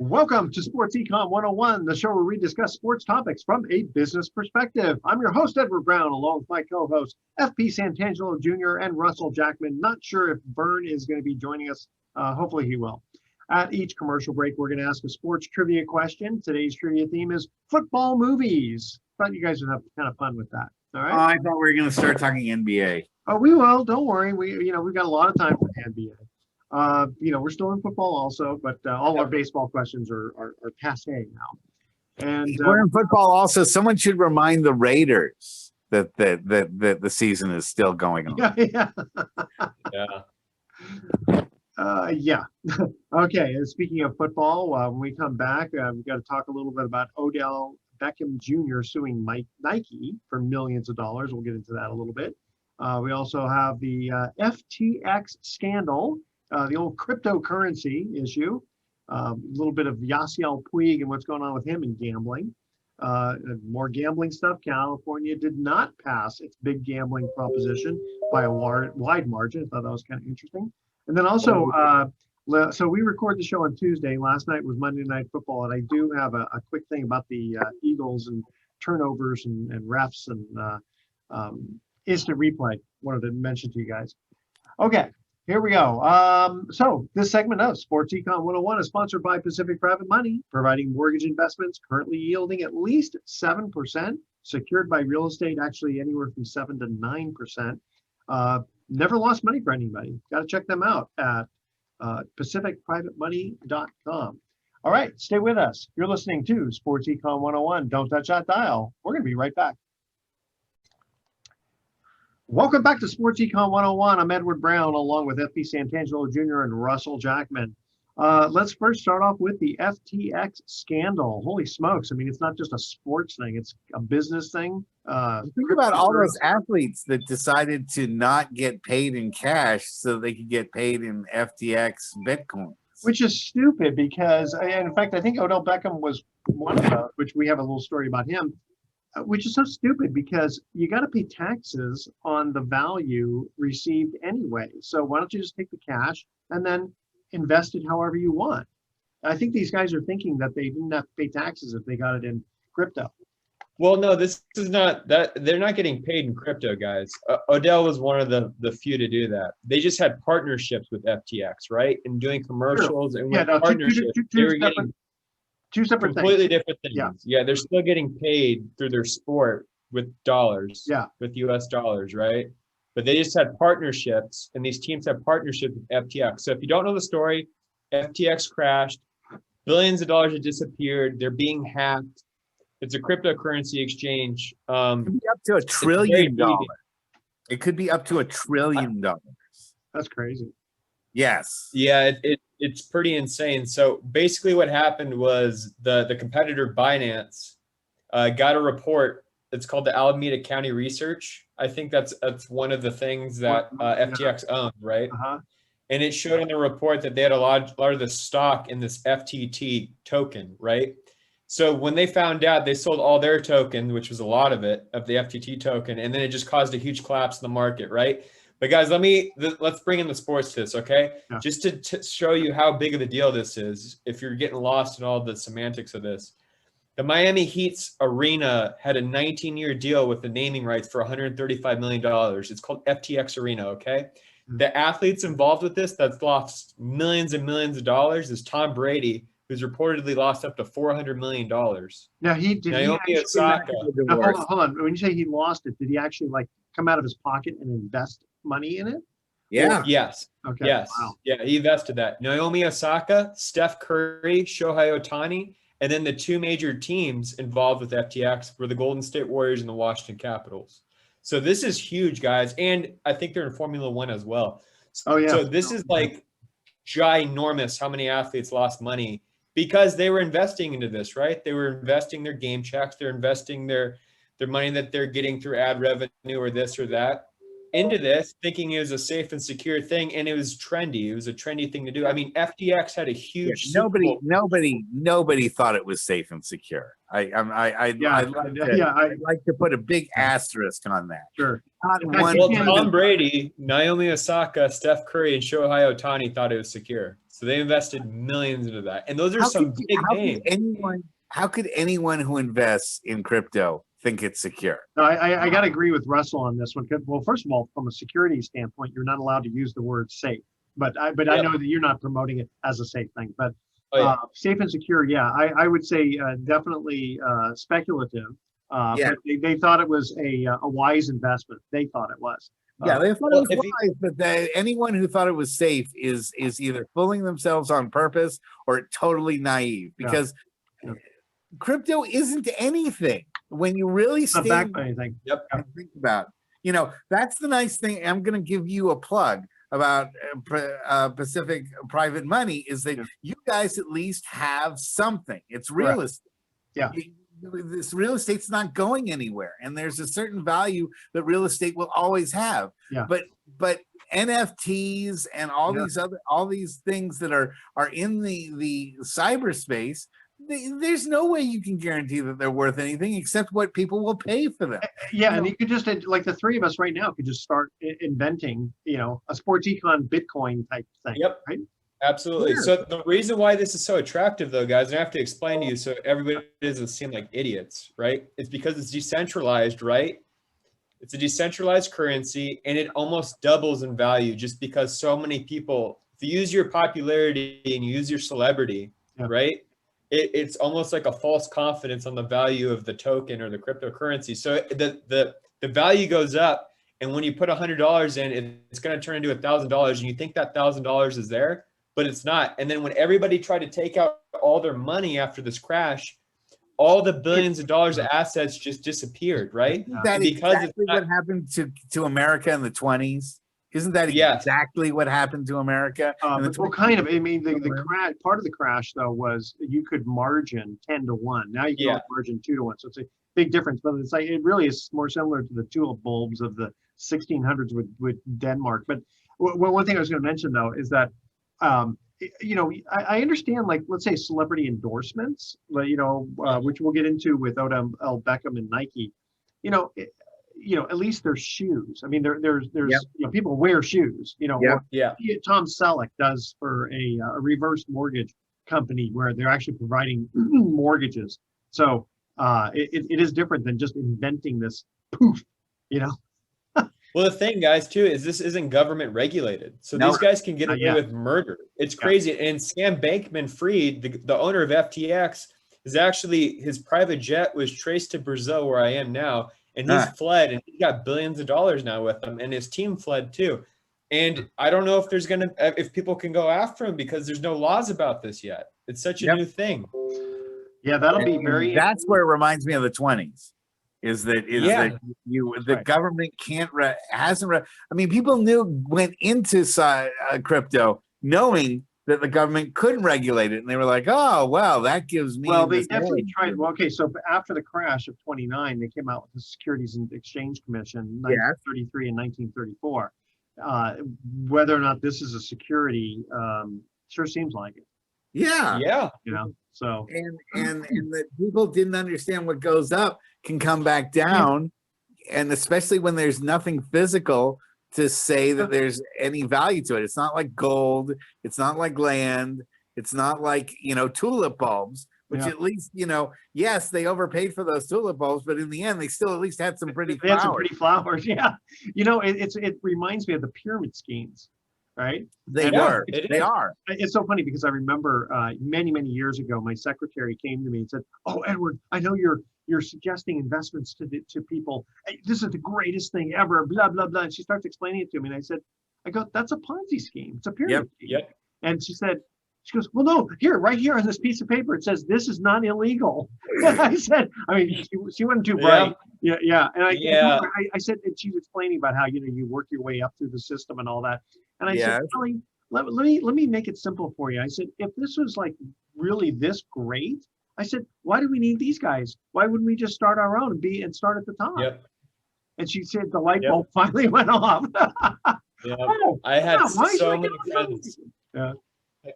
Welcome to Sports Econ 101, the show where we discuss sports topics from a business perspective. I'm your host, Edward Brown, along with my co-hosts, FP Santangelo Jr. and Russell Jackman. Not sure if Vern is going to be joining us. Hopefully he will. At each commercial break, we're going to ask a sports trivia question. Today's trivia theme is football movies. Thought you guys would have kind of fun with that. All right. I thought we were going to start talking NBA. Oh, we will. Don't worry. We've got a lot of time for the NBA. We're still in football also, but all our baseball questions are passe now. And we're in football also. Someone should remind the Raiders that the season is still going on. Yeah. Okay. And speaking of football, when we come back, we've got to talk a little bit about Odell Beckham Jr. suing Nike for millions of dollars. We'll get into that a little bit. We also have the FTX scandal. The old cryptocurrency issue, a little bit of Yasiel Puig and what's going on with him in gambling. More gambling stuff. California did not pass its big gambling proposition by a wide margin. I thought that was kind of interesting. And then also, so we record the show on Tuesday. Last night was Monday Night Football, and I do have a quick thing about the Eagles and turnovers and refs and instant replay. Wanted to mention to you guys. Okay. Here we go. So this segment of Sports Econ 101 is sponsored by Pacific Private Money, providing mortgage investments currently yielding at least 7%, secured by real estate, actually anywhere from 7 to 9%. Never lost money for anybody. Got to check them out at pacificprivatemoney.com. All right, stay with us. You're listening to Sports Econ 101. Don't touch that dial. We're going to be right back. Welcome back to Sports Econ 101. I'm Edward Brown, along with FP Santangelo Jr. and Russell Jackman. Let's first start off with the FTX scandal. Holy smokes. I mean, it's not just a sports thing. It's a business thing. Think about all those athletes that decided to not get paid in cash so they could get paid in FTX Bitcoin. Which is stupid because, and in fact, I think Odell Beckham was one of those, which we have a little story about him. Which is so stupid because you got to pay taxes on the value received anyway. So why don't you just take the cash and then invest it however you want? I think these guys are thinking that they didn't have to pay taxes if they got it in crypto. Well, no, this is not that. They're not getting paid in crypto, guys. Odell was one of the few to do that. They just had partnerships with FTX, right? And doing commercials and with partnerships, they were getting two separate completely things. different things. Yeah, they're still getting paid through their sport with dollars, with US dollars, right? But they just had partnerships, and these teams have partnerships with FTX. So if you don't know the story, FTX crashed, billions of dollars have disappeared, they're being hacked. It's a cryptocurrency exchange. It could be up to $1 trillion. It could be up to $1 trillion. That's crazy. Yes. Yeah, it's pretty insane. So basically what happened was the competitor Binance got a report. It's called the Alameda County Research. I think that's one of the things that FTX owned, right? And it showed in the report that they had a lot of the stock in this FTT token, right? So when they found out, they sold all their token, which was a lot of it, of the FTT token, and then it just caused a huge collapse in the market, right? But guys, let's bring in the sports to this, okay? Yeah. Just to show you how big of a deal this is, if you're getting lost in all the semantics of this. The Miami Heat's arena had a 19-year deal with the naming rights for $135 million. It's called FTX Arena, okay? Mm-hmm. The athletes involved with this that's lost millions and millions of dollars is Tom Brady, who's reportedly lost up to $400 million. Now, hold on. When you say he lost it, did he actually come out of his pocket and invest money in it? Yeah. Yes. Okay. Yes. Wow. Yeah, he invested that. Naomi Osaka, Steph Curry, Shohei Ohtani, and then the two major teams involved with FTX were the Golden State Warriors and the Washington Capitals. So this is huge, guys. And I think they're in Formula One as well. So this is ginormous how many athletes lost money because they were investing into this, right? They were investing their game checks. They're investing their money that they're getting through ad revenue or this or that into this, thinking it was a safe and secure thing, and it was trendy. It was a trendy thing to do. I mean, FTX had a huge nobody thought it was safe and secure. I'd like to put a big asterisk on that. Sure. Tom Brady, Naomi Osaka, Steph Curry, and Shohei Ohtani thought it was secure. So they invested millions into that. And those are How some could, big how names. could anyone, how could anyone who invests in crypto think it's secure? No, I got to agree with Russell on this one. Well, first of all, from a security standpoint, you're not allowed to use the word safe. But I Yep. know that you're not promoting it as a safe thing. But Oh, yeah. safe and secure, yeah, I would say definitely speculative. Yeah. But they thought it was a wise investment. They thought it was. Yeah, they thought well, it was wise, but anyone who thought it was safe is either fooling themselves on purpose or totally naive, because Yeah. crypto isn't anything when you really It's not backed stand by anything. Yep. and think about it. You know, that's the nice thing. I'm going to give you a plug about Pacific Private Money, is that Yeah. you guys at least have something. It's real Correct. estate. Yeah. This real estate's not going anywhere, and there's a certain value that real estate will always have. Yeah. But NFTs and all Yeah. these things that are in the cyberspace, there's no way you can guarantee that they're worth anything except what people will pay for them. Yeah, You and know, you could just, like the three of us right now, could just start inventing, a sports econ Bitcoin type thing. Yep. Right. Absolutely. Sure. So the reason why this is so attractive, though, guys, and I have to explain to you so everybody doesn't seem like idiots, right? It's because it's decentralized, right? It's a decentralized currency, and it almost doubles in value just because so many people, if you use your popularity and you use your celebrity, Yeah. right? It's almost like a false confidence on the value of the token or the cryptocurrency. So the value goes up, and when you put $100 in, it's going to turn into $1,000, and you think that $1,000 is there, but it's not. And then when everybody tried to take out all their money after this crash, all the billions of dollars of assets just disappeared, right? isn't that Because it's exactly not- what happened to America in the 20s? Isn't that Yes. exactly what happened to America? in the Well, 20s? kind of. I mean, the Somewhere. crash, part of the crash though was you could margin 10-1. Now you can Yeah. only margin 2-1. So it's a big difference. But it's like it really is more similar to the tulip bulbs of the 1600s with Denmark. But one thing I was going to mention though is that I understand, like, let's say celebrity endorsements, which we'll get into with Odell Beckham and Nike. At least there's shoes. I mean, there's Yep. people wear shoes. Yep. Or Yeah. Tom Selleck does for a reverse mortgage company where they're actually providing mortgages. So it is different than just inventing this poof. Well, the thing, guys, too, is this isn't government regulated. So No. these guys can get Not away yet. with murder. It's crazy. And Sam Bankman-Fried, the owner of FTX, is actually, his private jet was traced to Brazil, where I am now, and he's fled, and he's got billions of dollars now with him, and his team fled too. And I don't know if people can go after him because there's no laws about this yet. It's such a Yep. new thing. Yeah, that'll be And very. that's where it reminds me of the 20s. That the right. government hasn't. I mean, people went into crypto knowing that the government couldn't regulate it, and they were like, "Oh, well, that gives me." Well, they this definitely edge." tried. Well, okay, so after the crash of 29, they came out with the Securities and Exchange Commission, Yes. 1933 and 1934. Whether or not this is a security, sure seems like it. Yeah, Yeah. So and that people didn't understand what goes up can come back down, and especially when there's nothing physical to say that there's any value to it. It's not like gold, it's not like land, it's not like tulip bulbs, which Yeah. at least yes, they overpaid for those tulip bulbs, but in the end they still at least had some pretty they had some flowers. pretty flowers. Yeah, it reminds me of the pyramid schemes, right? They Yeah, were, it they is. are. It's so funny because I remember many years ago, my secretary came to me and said, "Oh, Edward, I know you're suggesting investments to people. Hey, this is the greatest thing ever, blah, blah, blah." And she starts explaining it to me. And I go, "That's a Ponzi scheme. It's a pyramid scheme." Yep. And she goes, "Well, no, right here on this piece of paper, it says this is not illegal." I said, she wasn't too bright. Yeah. And I said, and she was explaining about how, you work your way up through the system and all that. And I said, "Kelly, let me make it simple for you." I said, "If this was like really this great," I said, "why do we need these guys? Why wouldn't we just start our own and start at the top?" Yep. And she said the light bulb finally went off. Yeah. Oh, I had yeah, why should so I many get on friends. Yeah.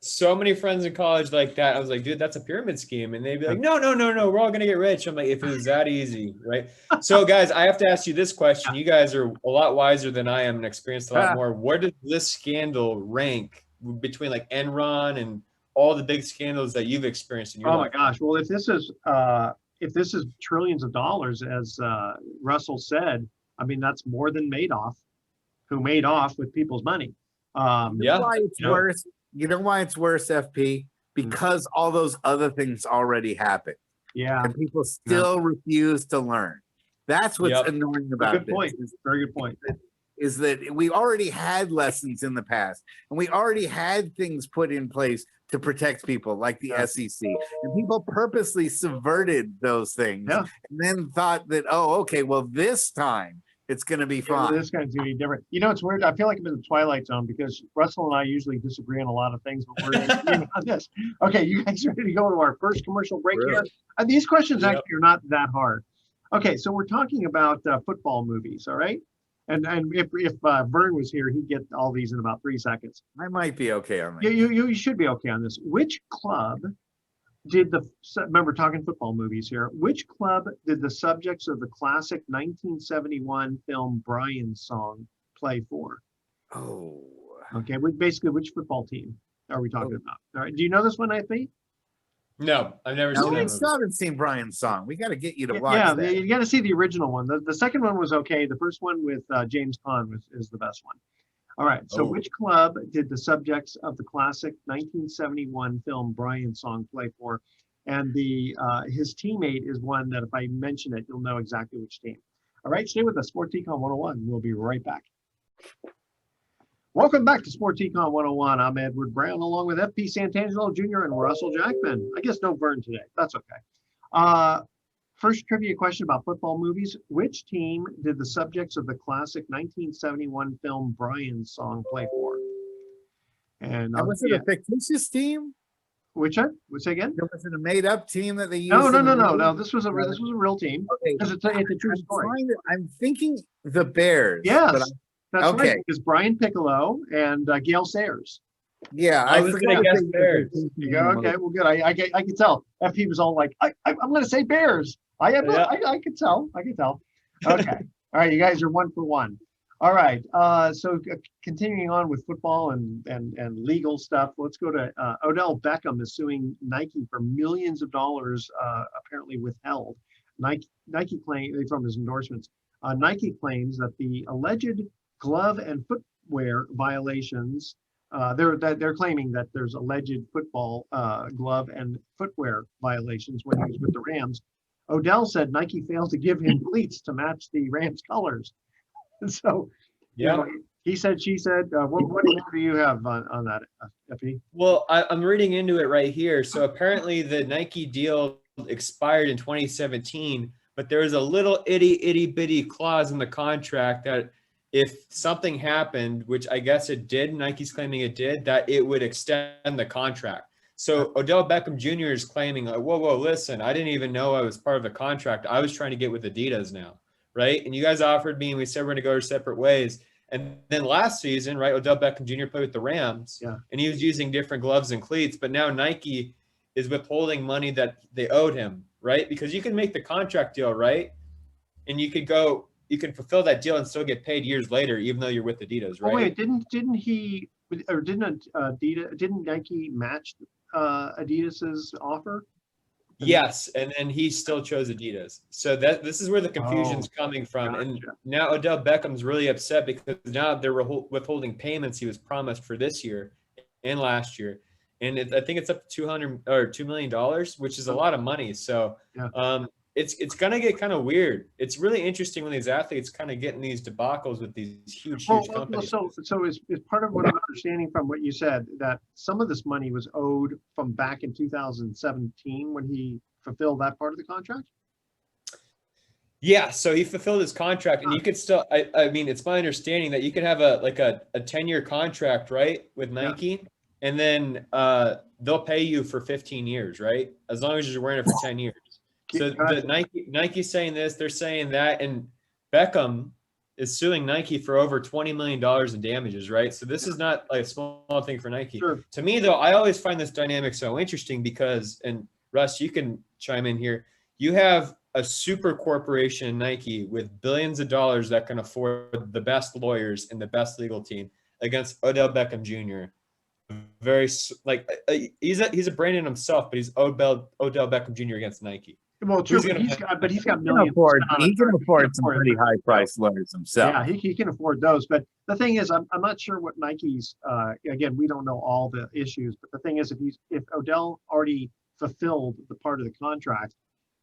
So many friends in college like that. I was like, dude, that's a pyramid scheme. And they'd be like, no, we're all gonna get rich. I'm like, if it was that easy, right? So guys, I have to ask you this question. You guys are a lot wiser than I am and experienced a lot more. Where does this scandal rank between like Enron and all the big scandals that you've experienced in your Oh my life? gosh. Well, if this is trillions of dollars, as Russell said, I mean, that's more than Madoff, who made off with people's money. Yeah. Why it's you know, worse? You know why it's worse, FP? Because all those other things already happened, Yeah. and people still refuse to learn. That's what's Yep. annoying about Good point. this. Very good point. Is that we already had lessons in the past, and we already had things put in place to protect people, like the SEC, and people purposely subverted those things, Yeah. and then thought that, oh, okay, well, this time it's going to be Yeah, well, fine. this guy's gonna be different. You know, it's weird. I feel like I'm in the Twilight Zone because Russell and I usually disagree on a lot of things, but we're agreeing on this. Okay, you guys ready to go to our first commercial break here? Really? These questions Yep. actually are not that hard. Okay, so we're talking about football movies, all right? And if Vern was here, he'd get all these in about 3 seconds. I might be okay on that. You should be okay on this. Which club did remember talking football movies here, which club did the subjects of the classic 1971 film Brian's Song play for? Oh, Okay, basically, which football team are we talking about? All right, do you know this one, I think? No, I've never now seen we that still movie. haven't seen Brian's Song. We got to get you to watch Yeah, that. you got to see the original one. The second one was okay. The first one with James Caan is the best one. All right, so Oh. which club did the subjects of the classic 1971 film Brian's Song play for? And his teammate is one that if I mention it, you'll know exactly which team. All right, stay with us, Sports Econ 101. We'll be right back. Welcome back to Sports Econ 101. I'm Edward Brown, along with FP Santangelo Jr. and Russell Jackman. I guess no Vern today. That's okay. First trivia question about football movies. Which team did the subjects of the classic 1971 film Brian's Song play for? And was it a fictitious team? which one? What's again? Was it a made-up team that they used? No. This was a real team. Okay, Because it's a true story. I'm thinking the Bears. Yes, but that's okay. right. Because Brian Piccolo and Gail Sayers. yeah, I was forgot gonna guess that they- Bears. You go, okay, well, good. I can tell. FP was all like, I'm going to say Bears. I could tell. Okay. All right, you guys are 1 for 1. All right. So continuing on with football and legal stuff, let's go to Odell Beckham is suing Nike for millions of dollars, apparently withheld. Nike claim from his endorsements. Nike claims that the alleged glove and footwear violations. They're claiming that there's alleged football glove and footwear violations when he was with the Rams. Odell said Nike failed to give him cleats to match the Rams colors. So, Yeah. he said, she said. What do you have on that, Effie? Well, I'm reading into it right here. So apparently the Nike deal expired in 2017, but there was a little itty bitty clause in the contract that if something happened, which I guess it did, Nike's claiming it did, that it would extend the contract. So Odell Beckham Jr. is claiming, like, whoa, listen, I didn't even know I was part of the contract. I was trying to get with Adidas now, right? And you guys offered me, and we said we're going to go our separate ways. And then last season, right, Odell Beckham Jr. played with the Rams, and he was using different gloves and cleats. But now Nike is withholding money that they owed him, right? Because you can make the contract deal, right? And you can fulfill that deal and still get paid years later, even though you're with Adidas, right? Oh wait, didn't Nike match Adidas's offer? Yes, and then he still chose Adidas. So this is where the confusion's coming from. Gotcha. And now Odell Beckham's really upset because now they're withholding payments he was promised for this year and last year. And I think it's up to $2 million, which is a lot of money. So it's going to get kind of weird. It's really interesting when these athletes kind of get in these debacles with these huge companies. So is part of what I'm understanding from what you said that some of this money was owed from back in 2017 when he fulfilled that part of the contract? Yeah, so he fulfilled his contract, and you could still. I mean, it's my understanding that you can have a 10-year contract, right, with Nike, and then they'll pay you for 15 years, right, as long as you're wearing it for 10 years. So the Nike's saying this, they're saying that, and Beckham is suing Nike for over $20 million in damages, right? So this is not like a small thing for Nike. Sure. To me, though, I always find this dynamic so interesting because, and Russ, you can chime in here. You have a super corporation, Nike, with billions of dollars that can afford the best lawyers and the best legal team against Odell Beckham Jr., very he's a brand in himself, but he's Odell Beckham Jr. against Nike. Well, true, Who's but gonna he's pay? got, but he's got He can millions. afford, spent on he a can shirt. afford some afford pretty it. high priced lawyers himself. Yeah, he can afford those. But the thing is, I'm not sure what Nike's. Again, we don't know all the issues. But the thing is, if Odell already fulfilled the part of the contract,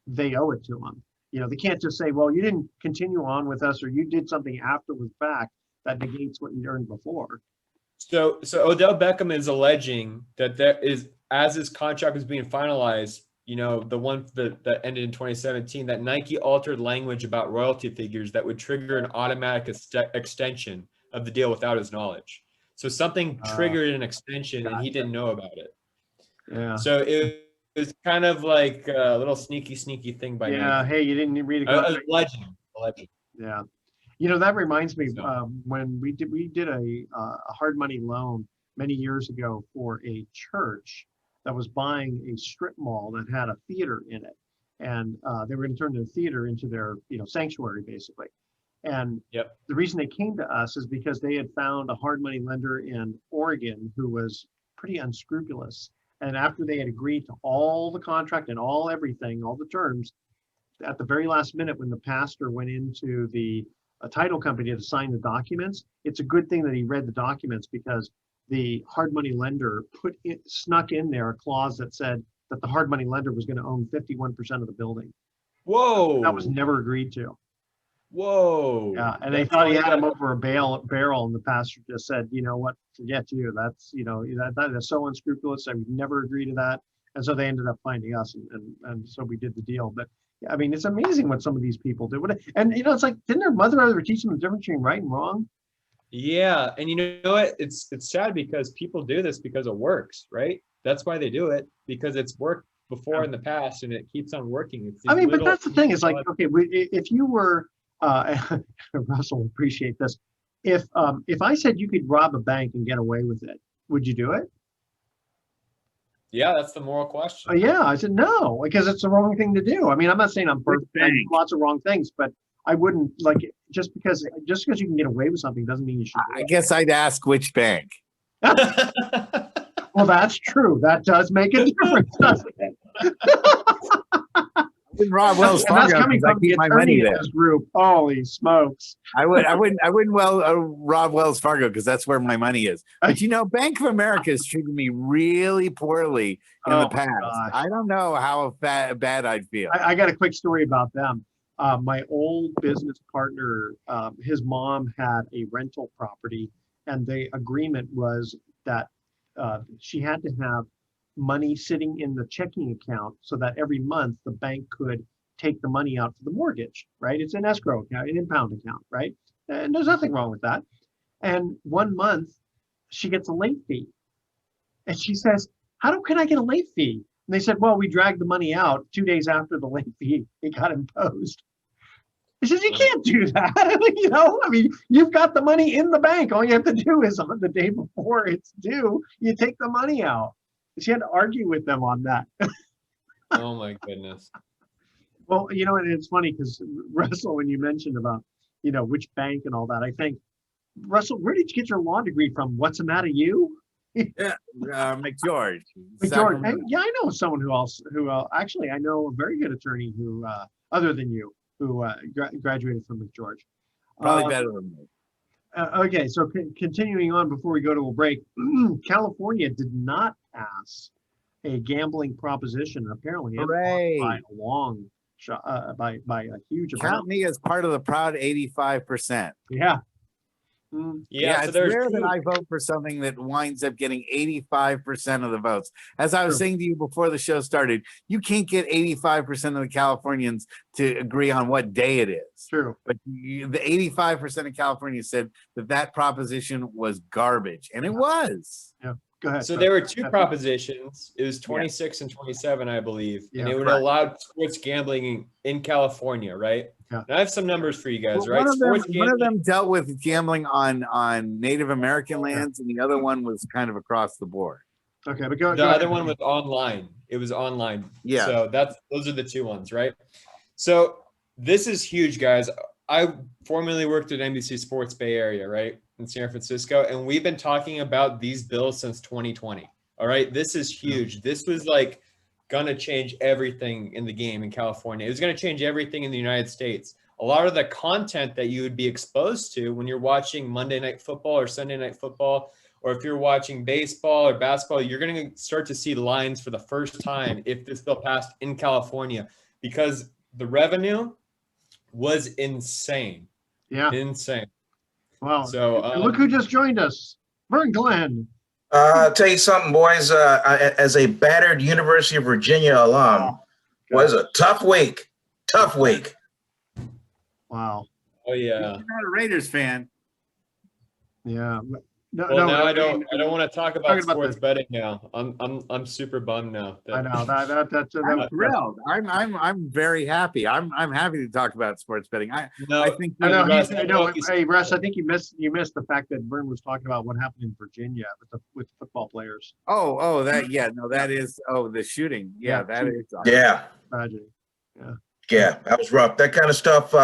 they owe it to him. You know, they can't just say, well, you didn't continue on with us, or you did something after the fact that negates what you earned before. So Odell Beckham is alleging that there is, as his contract was being finalized, you know, the one that ended in 2017, that Nike altered language about royalty figures that would trigger an automatic extension of the deal without his knowledge. So something triggered an extension and he didn't know about it. Yeah. So it was kind of like a little sneaky thing by Yeah. Nike. Hey, you didn't read a contract. Legend. Yeah. You know, that reminds me, So- when we did a hard money loan many years ago for a church that was buying a strip mall that had a theater in it, and they were going to turn the theater into their, you know, sanctuary basically. And Yep. the reason they came to us is because they had found a hard money lender in Oregon who was pretty unscrupulous. And after they had agreed to all the contract and all everything, all the terms, at the very last minute when the pastor went into the title company to sign the documents, it's a good thing that he read the documents, because the hard money lender snuck in there a clause that said that the hard money lender was going to own 51% of the building. Whoa. That was never agreed to. Whoa. Yeah, and they That's thought he like had him a- over a barrel, and the pastor just said, you know what, forget you. That's, you know, that is so unscrupulous. I would never agree to that. And so they ended up finding us, and so we did the deal. But I mean, it's amazing what some of these people do. And you know, it's like, didn't their mother ever teach them the difference between right and wrong? Yeah, and you know what? It's sad because people do this because it works, right? That's why they do it, because it's worked before in the past and it keeps on working. It's I these mean, but little- that's the thing. Is like, okay, if you were, Russell will appreciate this. If I said you could rob a bank and get away with it, would you do it? Yeah, that's the moral question. Yeah, I said no, because it's the wrong thing to do. I mean, I'm not saying I'm perfect. I do bank? lots of wrong things, but I wouldn't, like, just because you can get away with something doesn't mean you should do I it. guess I'd ask which bank. Well, that's true. That does make a difference, doesn't it? Wouldn't rob Wells And that's Fargo coming 'cause I from the keep my attorney money in there. this group. Holy smokes! I wouldn't rob Wells Fargo because that's where my money is. But you know, Bank of America has treated me really poorly in Oh, the past. gosh. I don't know how bad I'd feel. I got a quick story about them. My old business partner, his mom had a rental property, and the agreement was that she had to have money sitting in the checking account so that every month the bank could take the money out for the mortgage, right? It's an escrow account, an impound account, right? And there's nothing wrong with that. And one month she gets a late fee. And she says, how can I get a late fee? And they said, well, we dragged the money out 2 days after the late fee it got imposed. He says, you can't do that. You know, I mean, you've got the money in the bank. All you have to do is on the day before it's due, you take the money out. She had to argue with them on that. Oh my goodness. Well, you know, and it's funny because Russell, when you mentioned about, you know, which bank and all that, I think, Russell, where did you get your law degree from? What's the matter, you? McGeorge. McGeorge. Yeah, I know someone who actually, I know a very good attorney who, other than you, who graduated from McGeorge. Probably better than me. Okay, so continuing on before we go to a break, California did not pass a gambling proposition. Apparently, it Hooray. lost by a long shot, by a huge Count amount. me as part of the proud 85%. Yeah. Yeah, so it's there's rare that two- I vote for something that winds up getting 85% of the votes. As I was True. saying to you before the show started, you can't get 85% of the Californians to agree on what day it is. True. But the 85% of California said that proposition was garbage, and it was. Go ahead. So Russ. there were two Yeah. propositions. It was 26 and 27, I believe. Yeah, and it would correct. allow sports gambling in California, right? Yeah. And I have some numbers for you guys, Well, right? Sports one of gambling- them dealt with gambling on Native American lands, and the other one was kind of across the board. Okay, but go. The go other ahead. one was online. It was online. Yeah. So those are the two ones, right? So this is huge, guys. I formerly worked at NBC Sports Bay Area, right, in San Francisco, and we've been talking about these bills since 2020. All right, this is huge. This was like gonna change everything in the game in California. It was gonna change everything in the United States. A lot of the content that you would be exposed to when you're watching Monday Night Football or Sunday Night Football, or if you're watching baseball or basketball, you're going to start to see lines for the first time if this bill passed in California, because the revenue was insane. Yeah. Insane. Wow. So And look who just joined us. Vern Glenn. I'll tell you something, boys. As a battered University of Virginia alum, was a tough week. Tough week. Wow. Oh yeah. You're not a Raiders fan. Yeah. No, Well, no, now I mean, don't want to talk about talking about sports the- betting now. I'm super bummed now. I know that's I'm thrilled. I'm very happy. I'm happy to talk about sports betting. I think I know. Russ, Hey, Russ, I think you missed the fact that Vern was talking about what happened in Virginia with the football players. that is the shooting. Yeah, that is Yeah. Tragedy. Yeah. That was rough. That kind of stuff.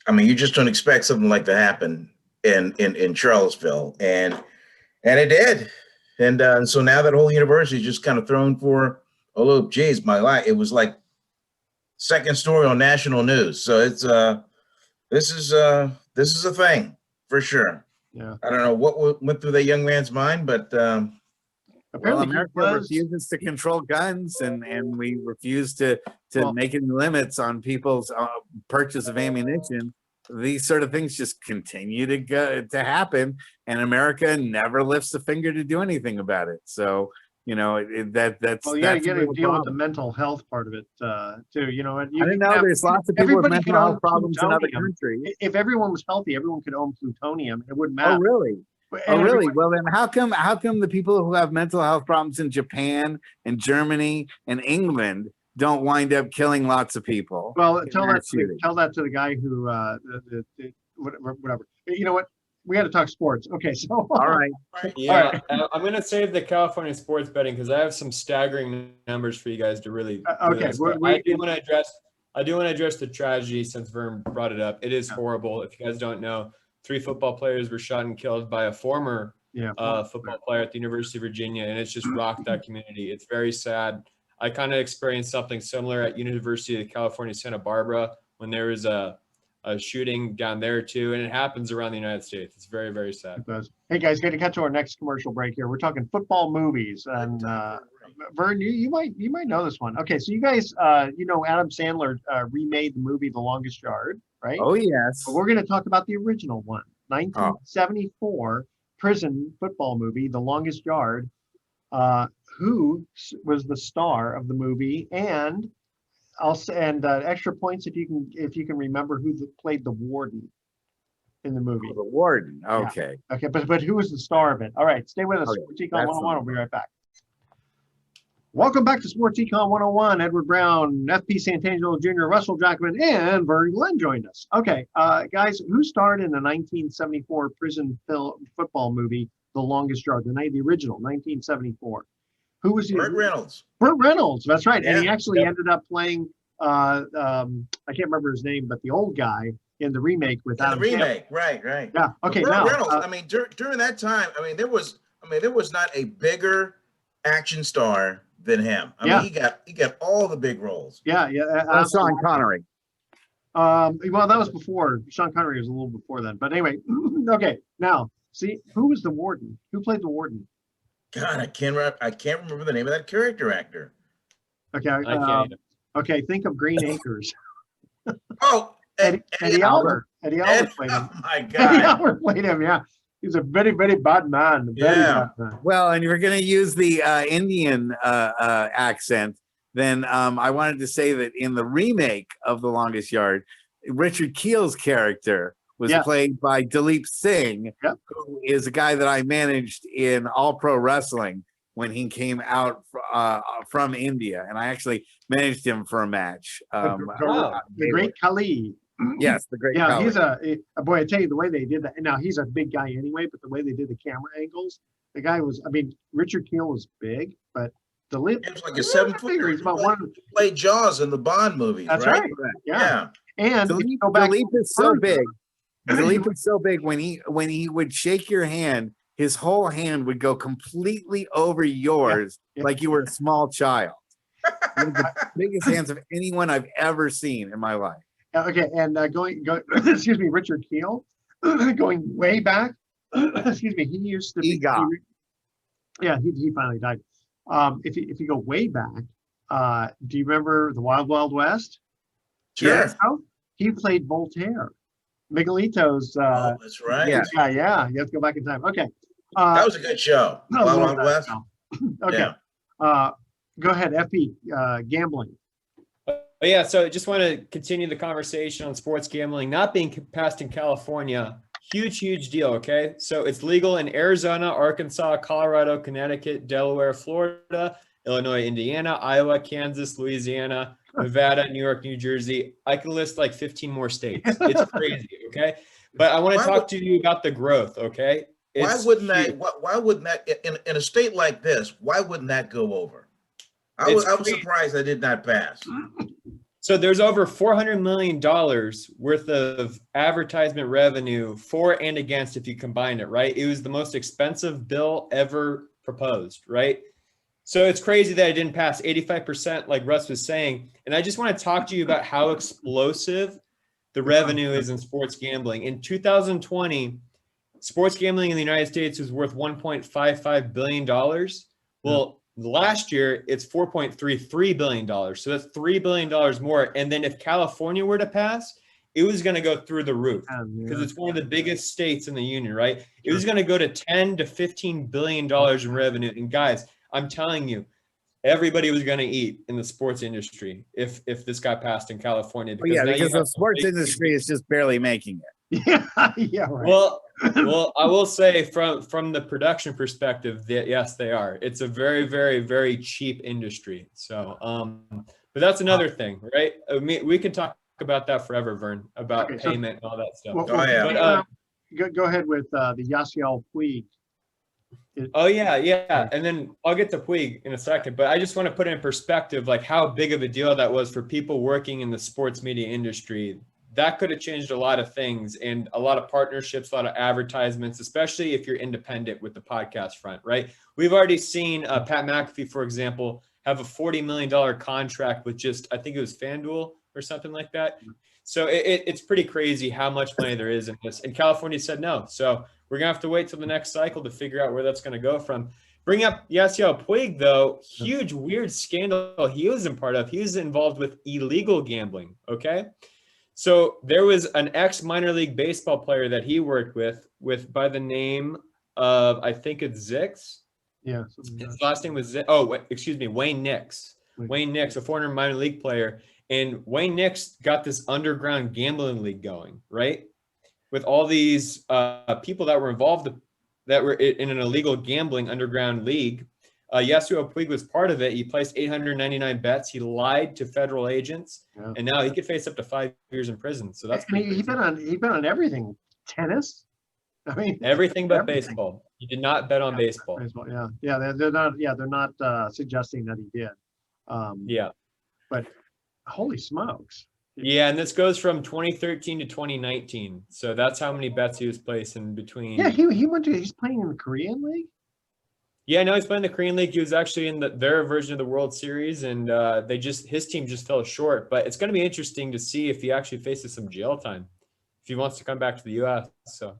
I mean, you just don't expect something like that to happen in Charlottesville, and it did. And so now that whole university is just kind of thrown for a loop. Geez, my life. It was like second story on national news. So it's this is a thing for sure. Yeah. I don't know what went through that young man's mind, but Apparently, America refuses to control guns, and we refuse to make any limits on people's purchase of ammunition. These sort of things just continue to happen, and America never lifts a finger to do anything about it. So that's well, yeah, you got to the deal with the problem. mental health part of it too. You know, I didn't know there's lots of people with everybody mental could own health problems in other plutonium. countries. If everyone was healthy, everyone could own plutonium. It wouldn't matter. Oh, really? And Oh, really? everyone- Well, then how come the people who have mental health problems in Japan and Germany and England don't wind up killing lots of people? Well, tell that shooting. to the guy who whatever. You know what? We got to talk sports. Okay, so All right. Yeah, I'm going to save the California sports betting because I have some staggering numbers for you guys to really. Okay, I do want to address the tragedy since Vern brought it up. It is horrible. If you guys don't know, 3 football players were shot and killed by a former football player at the University of Virginia, and it's just rocked that community. It's very sad. I kind of experienced something similar at University of California, Santa Barbara, when there was a shooting down there too, and it happens around the United States. It's very, very sad. Hey guys, got to cut to our next commercial break here. We're talking football movies, and Vern, you might know this one. Okay, so you guys, Adam Sandler remade the movie The Longest Yard, right? Oh, yes. But we're going to talk about the original one, 1974 prison football movie, The Longest Yard. Who was the star of the movie, and extra points if you can remember who played the warden in the movie. Oh, the warden. Okay. Yeah. Okay, but who was the star of it? All right, stay with us. Okay, Sports Econ 101. We'll be right back. Welcome back to Sports Econ 101. Edward Brown, FP Santangelo Jr., Russell Jackman, and Vern Glenn joined us. Okay, guys, who starred in the 1974 prison football movie, The Longest Yard, the original, 1974? Who was he? Burt Reynolds. Burt Reynolds, that's right. Yeah. And he actually ended up playing, I can't remember his name, but the old guy in the remake with Adam Sandler. Remake, right. Yeah. Okay. Burt Now, Reynolds. I mean, during that time, there was not a bigger action star than him. I mean, he got all the big roles. Yeah. Sean Connery. Well, that was before. Sean Connery was a little before then. But anyway, okay. Now, see, who was the warden? Who played the warden? God, I can't remember the name of that character actor. Okay. I can't either. Okay. Think of Green Acres. Oh, Eddie Albert. Eddie Albert played him. Oh my Eddie God. Albert played him. Yeah. He's a very, very bad man. Very Yeah. bad man. Well, and you're going to use the Indian accent, then I wanted to say that in the remake of The Longest Yard, Richard Keel's character was played by Dilip Singh, who is a guy that I managed in All Pro Wrestling when he came out from India, and I actually managed him for a match. The great Kali. Yes, the great. Yeah, Kali. he's a boy. I tell you, the way they did that. Now he's a big guy anyway, but the way they did the camera angles, the guy was. I mean, Richard Keel was big, but Dilip He was like a 7 foot. He's about one. Played Jaws in the Bond movies. That's right. right. Yeah. And if you The go back leap is so further- big. The leap is so big when he would shake your hand, his whole hand would go completely over yours, Yeah. like you were a small child. He had the biggest hands of anyone I've ever seen in my life. Okay, and excuse me, Richard Keel, going way back. Excuse me, he used to be. EGOT. Yeah, he finally died. If you go way back, do you remember the Wild Wild West? Sure. Oh, he played Voltaire. Miguelito's. Oh, that's right. Yeah. Yeah. You have to go back in time. Okay. That was a good show. I Wild love Wild that West. show. Okay. Yeah. Go ahead, FP. Gambling. But yeah, so I just want to continue the conversation on sports gambling not being passed in California. Huge deal, okay? So it's legal in Arizona, Arkansas, Colorado, Connecticut, Delaware, Florida, Illinois, Indiana, Iowa, Kansas, Louisiana, Nevada, New York, New Jersey. I can list like 15 more states. It's crazy, okay? But I want to talk to you about the growth, okay? Why wouldn't that in a state like this, why wouldn't that go over? I was surprised that did not pass. So there's over $400 million worth of advertisement revenue for and against if you combine it, right? It was the most expensive bill ever proposed, right? So it's crazy that it didn't pass 85%, like Russ was saying. And I just want to talk to you about how explosive the revenue is in sports gambling. In 2020, sports gambling in the United States was worth $1.55 billion. Well, last year it's $4.33 billion. So that's $3 billion more. And then if California were to pass, it was going to go through the roof because it's one of the biggest states in the union, right? It was going to go to 10 to $15 billion in revenue. And guys, I'm telling you, everybody was going to eat in the sports industry if this got passed in California. Because the sports industry is just barely making it. Yeah, right. Well, I will say from the production perspective that yes, they are. It's a very cheap industry. So, but that's another thing, right? I mean, we can talk about that forever, Vern, about payment and all that stuff. Go ahead with the Yasiel Puig. Yeah. And then I'll get to Puig in a second, but I just want to put it in perspective, like how big of a deal that was for people working in the sports media industry. That could have changed a lot of things and a lot of partnerships, a lot of advertisements, especially if you're independent with the podcast front, right? We've already seen Pat McAfee, for example, have a $40 million contract with I think it was FanDuel or something like that. So it's pretty crazy how much money there is in this. And California said no. So we're going to have to wait till the next cycle to figure out where that's going to go from. Bring up Yasiel Puig, though, huge, weird scandal he was a part of. He was involved with illegal gambling, okay? So there was an ex-minor league baseball player that he worked with by the name of, I think it's Zix. Yeah. His last name was Wayne Nix. Wayne Nix, a former minor league player. And Wayne Nix got this underground gambling league going, right? With all these people that were involved, that were in an illegal gambling underground league. Yasiel Puig was part of it. He placed 899 bets. He lied to federal agents, and now he could face up to 5 years in prison. So that's he bet on everything. Tennis. I mean, everything but baseball. He did not bet on baseball. Baseball. Yeah. They're not. Yeah, they're not suggesting that he did. But holy smokes. Yeah, and this goes from 2013 to 2019. So that's how many bets he was placing between. Yeah, he's playing in the Korean League. Yeah, no, he's playing the Korean League. He was actually in their version of the World Series, and his team just fell short. But it's going to be interesting to see if he actually faces some jail time if he wants to come back to the U.S. So,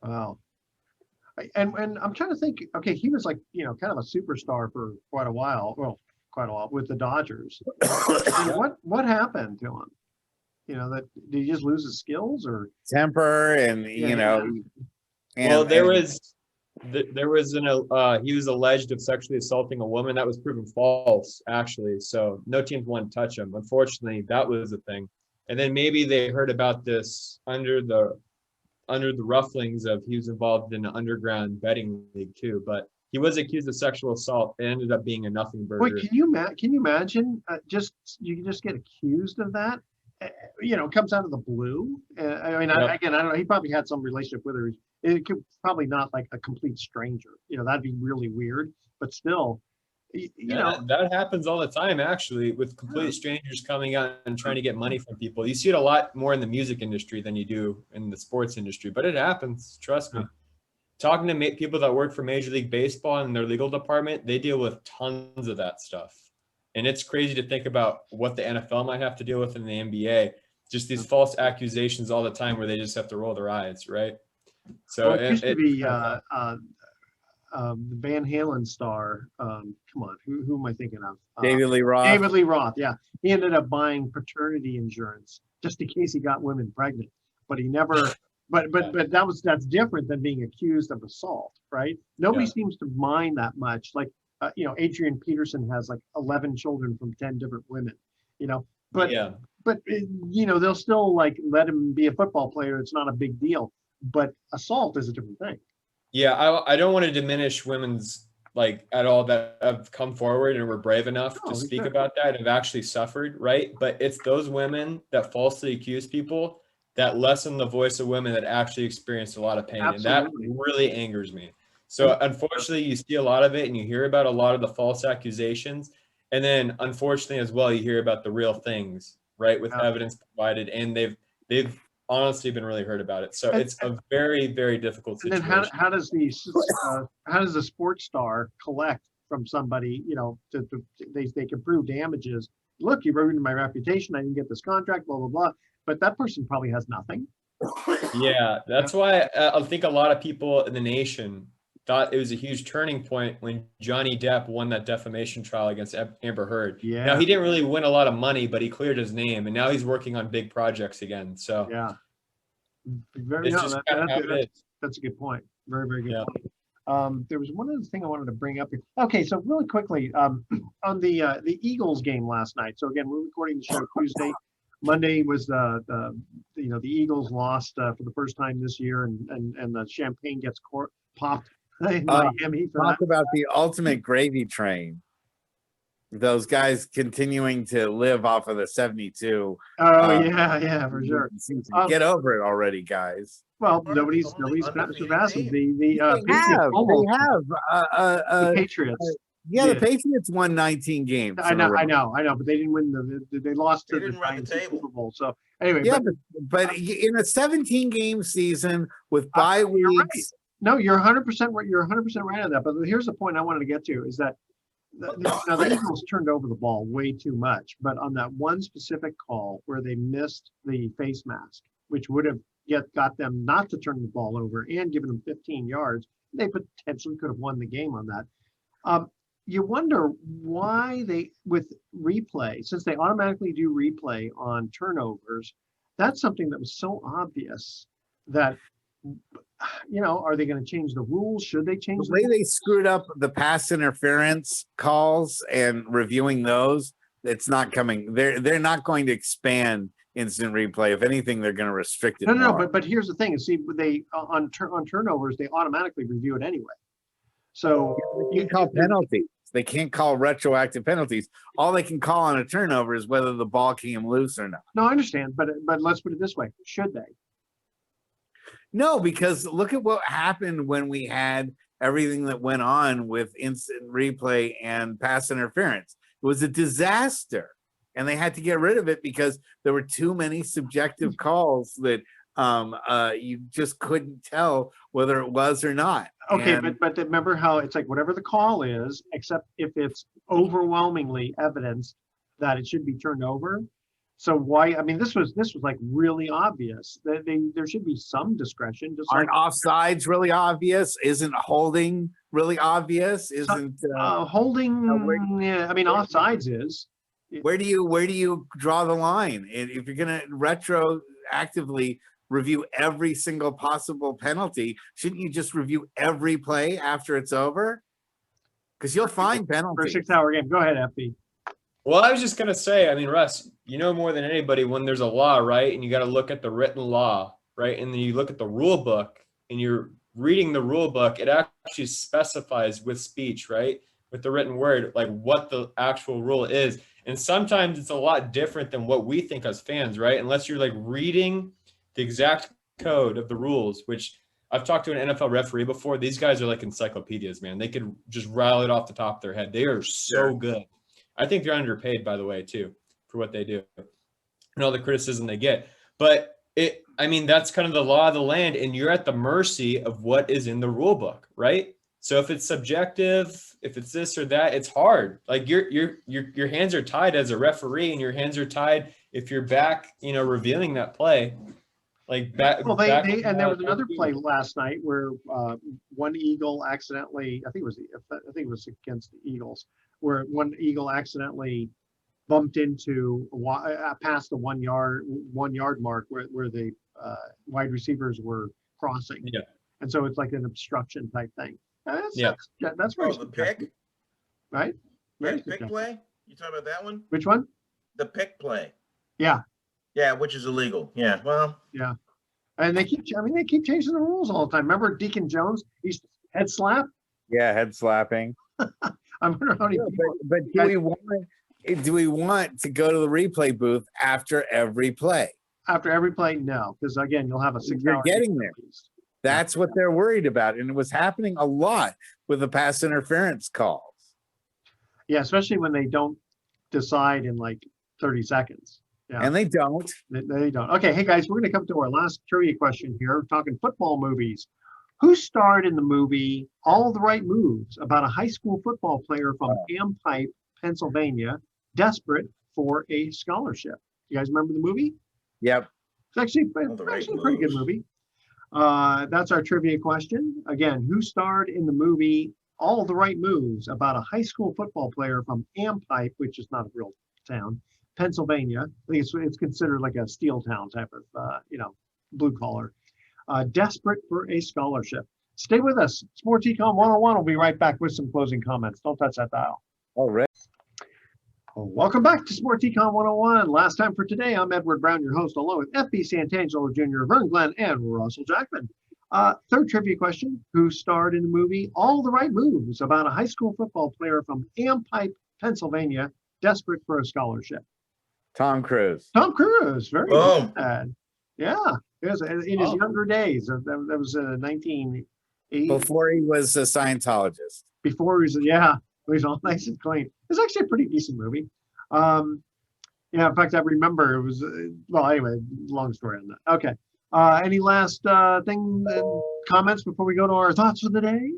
wow. And I'm trying to think. Okay, he was like kind of a superstar for quite a while. Well, quite a while with the Dodgers. What happened to him? That did he just lose his skills or temper and well, there was he was alleged of sexually assaulting a woman. That was proven false, actually. So no teams wanted to touch him. Unfortunately, that was the thing. And then maybe they heard about this under the rufflings of he was involved in an underground betting league too. But he was accused of sexual assault. It ended up being a nothing burger. Wait, can you imagine? You just get accused of that. Comes out of the blue. I mean, I don't know. He probably had some relationship with her. It could probably not like a complete stranger. That'd be really weird. But still, You know, that happens all the time, actually, with complete strangers coming out and trying to get money from people. You see it a lot more in the music industry than you do in the sports industry, but it happens. Trust me. Talking to people that work for Major League Baseball and their legal department, they deal with tons of that stuff. And it's crazy to think about what the NFL might have to deal with in the NBA. Just these false accusations all the time where they just have to roll their eyes, right? So well, it used to be the Van Halen star. Come on, who am I thinking of? David Lee Roth. David Lee Roth. Yeah, he ended up buying paternity insurance just in case he got women pregnant, but he never. But that's different than being accused of assault, right? Nobody seems to mind that much. Like Adrian Peterson has like 11 children from 10 different women, but they'll still like let him be a football player. It's not a big deal. But assault is a different thing. Yeah, I don't want to diminish women's like at all that have come forward and were brave enough to speak about that and have actually suffered, right? But it's those women that falsely accuse people that lessen the voice of women that actually experienced a lot of pain. Absolutely. And that really angers me. So unfortunately, you see a lot of it and you hear about a lot of the false accusations. And then unfortunately as well, you hear about the real things, right? With evidence provided. And they've honestly been really hurt about it. So it's a very, very difficult situation. And then how does the sports star collect from somebody, they can prove damages. Look, you ruined my reputation. I didn't get this contract, blah, blah, blah. But that person probably has nothing. Yeah, that's why I think a lot of people in the nation thought it was a huge turning point when Johnny Depp won that defamation trial against Amber Heard. Yeah. Now, he didn't really win a lot of money, but he cleared his name, and now he's working on big projects again. So yeah, that's a good point. Very, very good point. There was one other thing I wanted to bring up here. Okay, so really quickly, on the Eagles game last night. So again, we're recording the show Tuesday. Monday was the Eagles lost for the first time this year, and the champagne gets popped in Miami. Talk about the ultimate gravy train. Those guys continuing to live off of the 72. Oh yeah, for sure. Get over it already, guys. Well, nobody's surpassing the They have the Patriots. Yeah, the Patriots won 19 games. I know, but they didn't win they lost to the Giants Super Bowl. So anyway, yeah, but in a 17-game season with bye weeks. Right. No, you're 100% right. You're 100% right on that. But here's the point I wanted to get to is that now the Eagles turned over the ball way too much. But on that one specific call where they missed the face mask, which would have got them not to turn the ball over and given them 15 yards, they potentially could have won the game on that. You wonder why with replay, since they automatically do replay on turnovers, that's something that was so obvious that, are they going to change the rules? Should they change the way they screwed up the pass interference calls and reviewing those? It's not coming. They're not going to expand instant replay. If anything, they're going to restrict it. No. But here's the thing: see, they on turnovers, they automatically review it anyway. So you can call penalties. They can't call retroactive penalties. All they can call on a turnover is whether the ball came loose or not. No, I understand, but let's put it this way: should they? No, because look at what happened when we had everything that went on with instant replay and pass interference. It was a disaster, and they had to get rid of it because there were too many subjective calls that you just couldn't tell whether it was or not. Okay, but remember how it's like whatever the call is, except if it's overwhelmingly evidence that it should be turned over. So why? I mean, this was like really obvious. There should be some discretion. Just aren't offsides really obvious? Isn't holding really obvious? Isn't holding? Yeah, I mean, offsides is. Where do you draw the line? If you're going to retroactively review every single possible penalty, shouldn't you just review every play after it's over? Because you'll find penalties. For a 6-hour game. Go ahead, FB. Well, I was just going to say, I mean, Russ, you know more than anybody when there's a law, right? And you got to look at the written law, right? And then you look at the rule book and you're reading the rule book. It actually specifies with speech, right? With the written word, like what the actual rule is. And sometimes it's a lot different than what we think as fans, right? Unless you're like reading the exact code of the rules, which I've talked to an NFL referee before. These guys are like encyclopedias, man. They could just rattle it off the top of their head. They are so good. I think they're underpaid, by the way, too, for what they do and all the criticism they get. But I mean, that's kind of the law of the land, and you're at the mercy of what is in the rule book, right? So if it's subjective, if it's this or that, it's hard. Like your hands are tied as a referee, and your hands are tied if you're back, revealing that play. Like back. Well, and there was another play last night where one Eagle accidentally, I think it was against the Eagles, where one Eagle accidentally bumped into past the 1 yard mark where the wide receivers were crossing. Yeah. And so it's like an obstruction type thing. That's very the pick, right? Very pick play. You talking about that one? Which one? The pick play. Yeah. Yeah, which is illegal. Yeah. Well. Yeah. And they keep changing the rules all the time. Remember Deacon Jones? He's head slap. Yeah, head slapping. I wonder how many. But do we want to go to the replay booth after every play? After every play, no, because again, you'll have a 6 You're hour. getting there. That's what they're worried about, and it was happening a lot with the pass interference calls. Yeah, especially when they don't decide in like 30 seconds. Yeah. And they don't. They don't. Okay, hey guys, we're going to come to our last trivia question here. We're talking football movies. Who starred in the movie All the Right Moves about a high school football player from Ampipe, Pennsylvania, desperate for a scholarship? You guys remember the movie? Yep. It's actually a pretty good movie. That's our trivia question. Again, who starred in the movie All the Right Moves about a high school football player from Ampipe, which is not a real town, Pennsylvania. I think it's considered like a steel town type of, blue collar. Desperate for a scholarship. Stay with us. Sports Econ 101 will be right back with some closing comments. Don't touch that dial. All right. Welcome back to Sports Econ 101. Last time for today, I'm Edward Brown, your host, along with FB Santangelo Jr., Vern Glenn, and Russell Jackman. Third trivia question, who starred in the movie All the Right Moves about a high school football player from Ampipe, Pennsylvania, desperate for a scholarship? Tom Cruise. Tom Cruise. Very Boom. good. Yeah. In his younger days. That was 1980. Before he was a Scientologist. Before he was all nice and clean. It's actually a pretty decent movie. In fact, I remember it was, anyway, long story on that. Okay. Any last comments before we go to our thoughts of the day?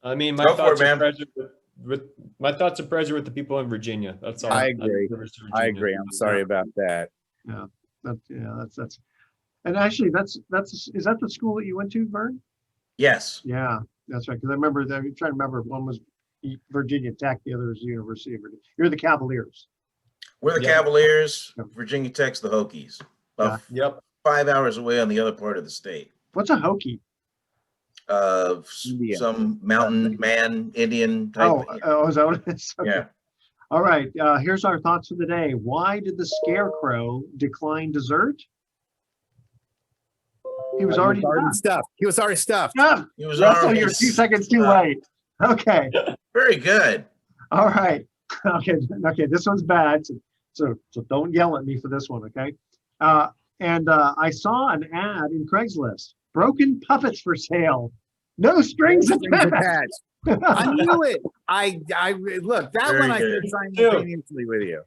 I mean, my thoughts are pressure with the people in Virginia. That's all. I agree. I'm sorry about that. Yeah. That's. And actually, is that the school that you went to, Vern? Yes. Yeah, that's right. Because I remember that. I'm trying to remember. One was Virginia Tech, the other was University of Virginia. You're the Cavaliers. We're the Cavaliers. Virginia Tech's the Hokies. Yep. 5 hours away on the other part of the state. What's a Hokie? Some mountain man Indian type. Is that what it is? Okay. Yeah. All right. Here's our thoughts of the day. Why did the Scarecrow decline dessert? He was already stuffed. He was already stuffed. Yeah. He was Russell, you're 2 seconds too late. Okay. Very good. All right. Okay. This one's bad. So don't yell at me for this one. Okay. I saw an ad in Craigslist. Broken puppets for sale. No strings attached. I knew it. I look, that Very one I good. could simultaneously with you.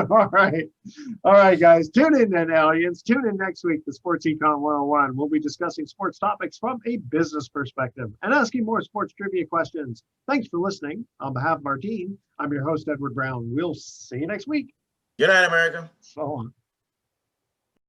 All right, guys. Tune in then, aliens. Tune in next week to Sports Econ 101. We'll be discussing sports topics from a business perspective and asking more sports trivia questions. Thanks for listening. On behalf of our team, I'm your host, Edward Brown. We'll see you next week. Good night, America. So long.